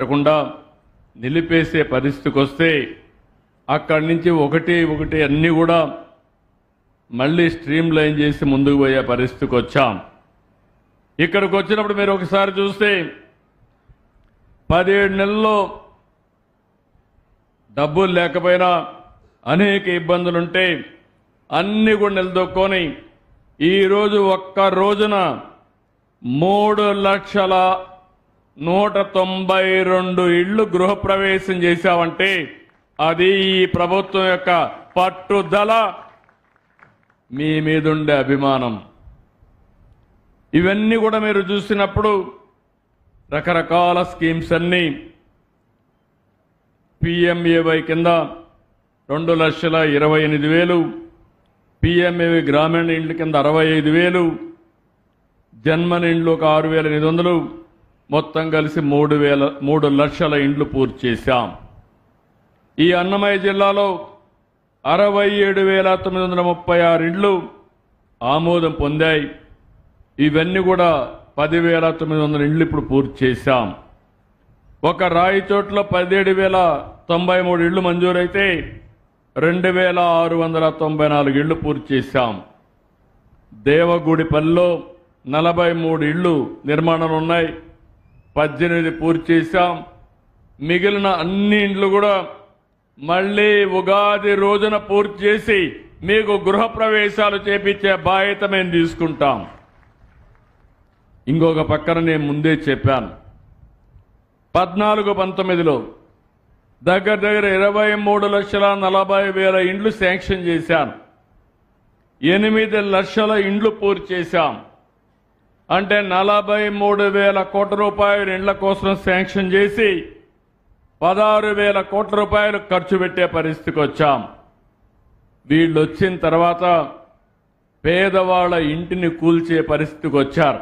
లేకుండా నిలిపేసే పరిస్థితికి వస్తే అక్కడి నుంచి ఒకటి అన్నీ కూడా మళ్ళీ స్ట్రీమ్ లైన్ చేసి ముందుకు పోయే పరిస్థితికి వచ్చాం. ఇక్కడికి వచ్చినప్పుడు మీరు ఒకసారి చూస్తే 17 నెలల్లో డబ్బులు లేకపోయినా అనేక ఇబ్బందులుంటే అన్ని కూడా నిలదొక్కొని ఈరోజు ఒక్క రోజున 3,192 ఇళ్లు గృహప్రవేశం చేశామంటే అది ఈ ప్రభుత్వం యొక్క పట్టుదల, మీ మీదుండే అభిమానం. ఇవన్నీ కూడా మీరు చూసినప్పుడు రకరకాల స్కీమ్స్ అన్నీ PMAY కింద 2,28,000, PMAY గ్రామీణ ఇండ్ల కింద 65,000, జన్మన్ ఇండ్లు ఒక 6,800, మొత్తం కలిసి 3 లక్షల ఇండ్లు పూర్తి చేశాం. ఈ అన్నమయ్య జిల్లాలో 67,936 ఇండ్లు ఆమోదం పొందాయి. ఇవన్నీ కూడా 10,900 ఇండ్లు ఇప్పుడు పూర్తి చేశాం. ఒక రాయిచోట్ల 17,093 ఇళ్లు మంజూరైతే 2,694 ఇళ్లు పూర్తి చేశాం. దేవగుడిపల్లిలో 43 ఇళ్లు నిర్మాణాలు ఉన్నాయి, 18 పూర్తి చేశాం. మిగిలిన అన్ని ఇండ్లు కూడా మళ్ళీ ఉగాది రోజున పూర్తి చేసి మీకు గృహప్రవేశాలు చేపించే బాధ్యత మేము తీసుకుంటాం. ఇంకొక పక్కన నేను ముందే చెప్పాను, 14-19లో దగ్గర 23,40,000 ఇండ్లు శాంక్షన్ చేశాను. 8 లక్షల ఇండ్లు పూర్తి చేశాం. అంటే 43,000 కోట్ల రూపాయలు ఇండ్ల కోసం శాంక్షన్ చేసి 16,000 కోట్ల రూపాయలు ఖర్చు పెట్టే పరిస్థితికి వచ్చాం. వీళ్ళు వచ్చిన తర్వాత పేదవాళ్ల ఇంటిని కూల్చే పరిస్థితికి వచ్చారు.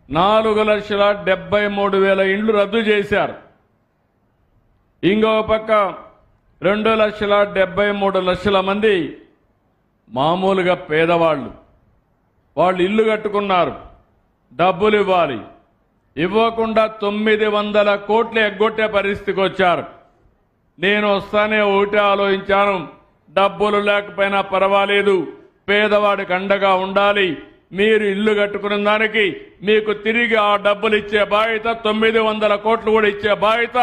4,73,000 ఇండ్లు రద్దు చేశారు. ఇంకొక పక్క 2,73,00,000 మంది మామూలుగా పేదవాళ్ళు, వాళ్ళు ఇల్లు కట్టుకున్నారు, డబ్బులు ఇవ్వాలి, ఇవ్వకుండా 900 కోట్లు ఎగ్గొట్టే పరిస్థితికి వచ్చారు. నేను వస్తానే ఒకటే ఆలోచించాను, డబ్బులు లేకపోయినా పర్వాలేదు, పేదవాడికి అండగా ఉండాలి. మీరు ఇల్లు కట్టుకున్న దానికి మీకు తిరిగి ఆ డబ్బులు ఇచ్చే బాధ్యత, 900 కోట్లు కూడా ఇచ్చే బాధ్యత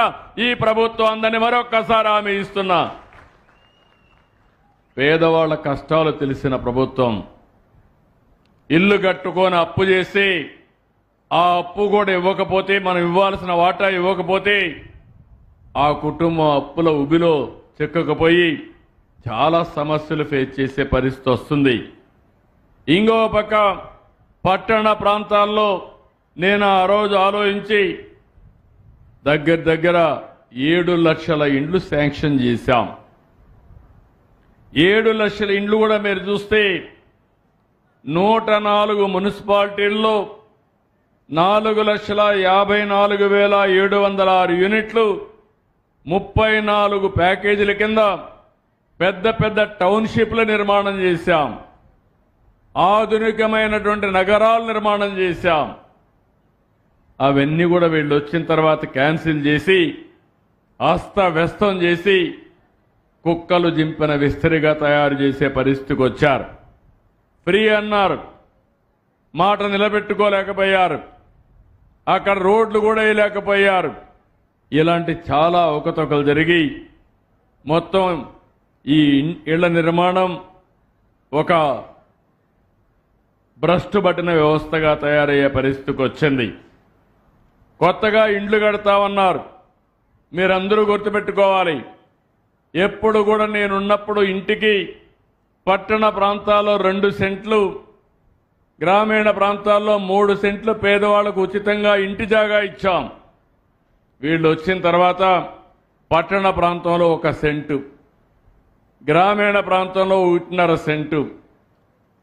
ఈ ప్రభుత్వం అందని మరొక్కసారి హామీ ఇస్తున్నా. పేదవాళ్ల కష్టాలు తెలిసిన ప్రభుత్వం. ఇల్లు కట్టుకొని అప్పు చేసి ఆ అప్పు కూడా ఇవ్వకపోతే, మనం ఇవ్వాల్సిన వాటా ఇవ్వకపోతే ఆ కుటుంబం అప్పుల ఉబిలో చిక్కకపోయి చాలా సమస్యలు ఫేస్ చేసే పరిస్థితి వస్తుంది. ఇంకో పక్క పట్టణ ప్రాంతాల్లో నేను ఆ రోజు ఆలోచించి దగ్గర 7 లక్షల ఇండ్లు శాంక్షన్ చేశాం. 7 లక్షల ఇండ్లు కూడా మీరు చూస్తే 104 మున్సిపాలిటీల్లో 4,54,706 యూనిట్లు, 34 ప్యాకేజీల కింద పెద్ద టౌన్షిప్ల నిర్మాణం చేశాం. ఆధునికమైనటువంటి నగరాలు నిర్మాణం చేశాం. అవన్నీ కూడా వీళ్ళు వచ్చిన తర్వాత క్యాన్సిల్ చేసి అస్తవ్యస్తం చేసి కుక్కలు జింపిన విస్తరిగా తయారు చేసే పరిస్థితికి వచ్చారు. ఫ్రీ అన్నారు, మాట నిలబెట్టుకోలేకపోయారు. అక్కడ రోడ్లు కూడా వేయలేకపోయారు. ఇలాంటి చాలా అవకతవకలు జరిగి మొత్తం ఈ ఇళ్ల నిర్మాణం ఒక భ్రష్టు పట్టిన వ్యవస్థగా తయారయ్యే పరిస్థితికి వచ్చింది. కొత్తగా ఇండ్లు కడతామన్నారు. మీరందరూ గుర్తుపెట్టుకోవాలి, ఎప్పుడు కూడా నేనున్నప్పుడు ఇంటికి పట్టణ ప్రాంతాల్లో 2 సెంట్లు, గ్రామీణ ప్రాంతాల్లో 3 సెంట్లు పేదవాళ్లకు ఉచితంగా ఇంటి జాగా ఇచ్చాం. వీళ్ళు వచ్చిన తర్వాత పట్టణ ప్రాంతంలో 1 సెంటు, గ్రామీణ ప్రాంతంలో 1.5 సెంటు,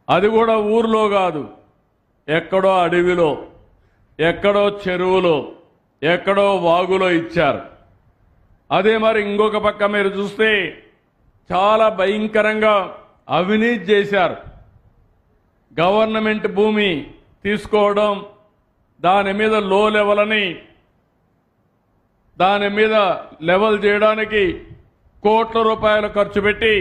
అది కూడా ఊర్లో కాదు, ఎక్కడో అడవిలో, ఎక్కడో చెరువులో, ఎక్కడో వాగులో ఇచ్చారు. అదే మరి ఇంకొక పక్క మీరు చూస్తే చాలా భయంకరంగా అవినీతి చేశారు. గవర్నమెంట్ భూమి తీసుకోవడం, దాని మీద లో లెవెల్ అని దాని మీద లెవెల్ చేయడానికి కోట్ల రూపాయలు ఖర్చు పెట్టి